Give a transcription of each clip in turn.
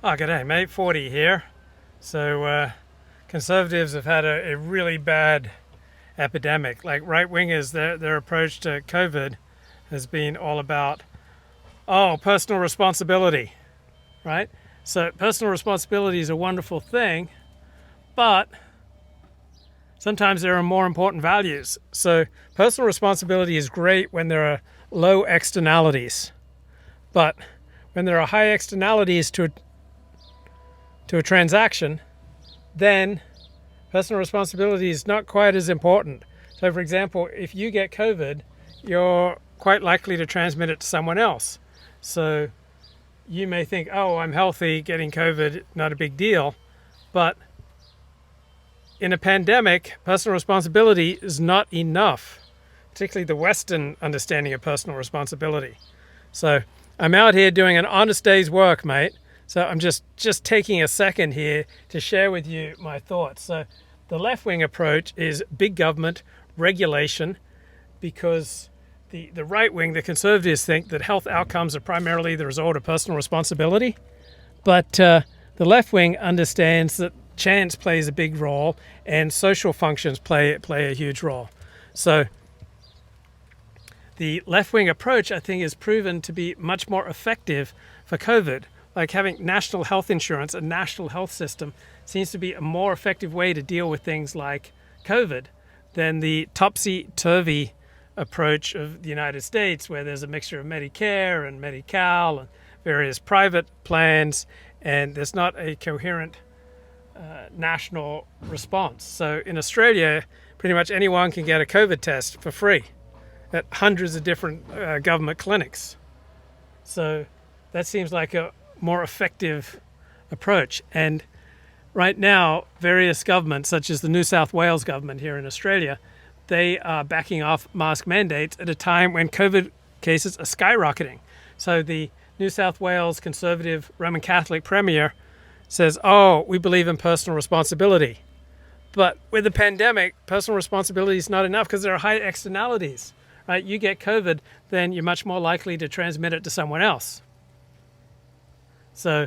Oh, g'day, mate. 40 here. So, Conservatives have had a really bad epidemic. Like right-wingers, their approach to COVID has been all about, personal responsibility, right? So personal responsibility is a wonderful thing, but sometimes there are more important values. So personal responsibility is great when there are low externalities, but when there are high externalities to a transaction, then personal responsibility is not quite as important. So for example, if you get COVID, you're quite likely to transmit it to someone else. So you may think, oh, I'm healthy, getting COVID, not a big deal. But in a pandemic, personal responsibility is not enough, particularly the Western understanding of personal responsibility. So I'm out here doing an honest day's work, mate. So I'm just taking a second here to share with you my thoughts. So the left-wing approach is big government, regulation, because the right-wing, the conservatives, think that health outcomes are primarily the result of personal responsibility. But the left-wing understands that chance plays a big role and social functions play a huge role. So the left-wing approach, I think, is proven to be much more effective for COVID. Like having national health insurance, a national health system, seems to be a more effective way to deal with things like COVID than the topsy-turvy approach of the United States, where there's a mixture of Medicare and Medi-Cal and various private plans, and there's not a coherent national response. So in Australia, pretty much anyone can get a COVID test for free at hundreds of different government clinics. So that seems like a more effective approach. And right now, various governments, such as the New South Wales government here in Australia, they are backing off mask mandates at a time when COVID cases are skyrocketing. So the New South Wales Conservative Roman Catholic Premier says, we believe in personal responsibility. But with the pandemic, personal responsibility is not enough because there are high externalities, right? You get COVID, then you're much more likely to transmit it to someone else. So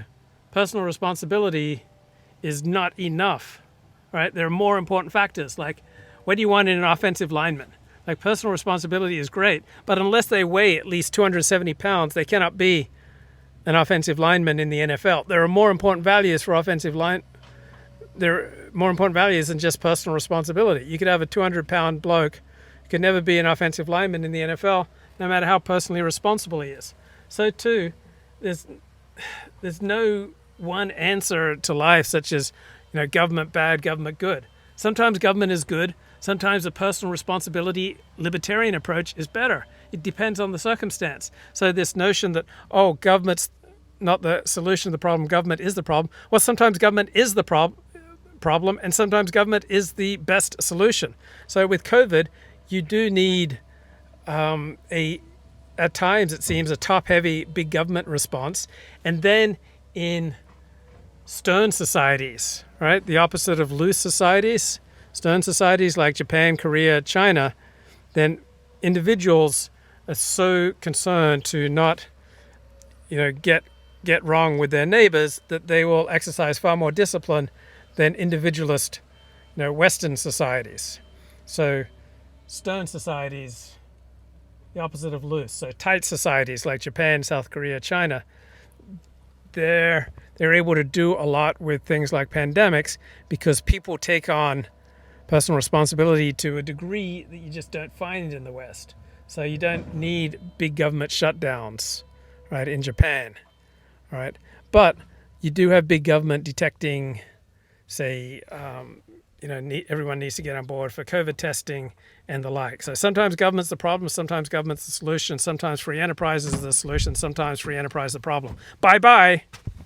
personal responsibility is not enough, right? There are more important factors, like what do you want in an offensive lineman? Like personal responsibility is great, but unless they weigh at least 270 pounds, they cannot be an offensive lineman in the NFL. There are more important values for offensive line. There are more important values than just personal responsibility. You could have a 200-pound bloke who could never be an offensive lineman in the NFL, no matter how personally responsible he is. So too, there's no one answer to life, such as, government bad, government good. Sometimes government is good. Sometimes a personal responsibility libertarian approach is better. It depends on the circumstance. So this notion that, government's not the solution to the problem, government is the problem. Well, sometimes government is the problem, and sometimes government is the best solution. So with COVID, you do need at times, it seems, a top-heavy big government response. And then in stern societies, right, the opposite of loose societies, stern societies like Japan, Korea, China, then individuals are so concerned to not, get wrong with their neighbors that they will exercise far more discipline than individualist, Western societies. So stern societies, the opposite of loose. So tight societies like Japan, South Korea, China, they're able to do a lot with things like pandemics because people take on personal responsibility to a degree that you just don't find in the West. So you don't need big government shutdowns, right, in Japan, right? But you do have big government detecting, say, everyone needs to get on board for COVID testing and the like. So sometimes government's the problem, sometimes government's the solution, sometimes free enterprise is the solution, sometimes free enterprise is the problem. Bye-bye.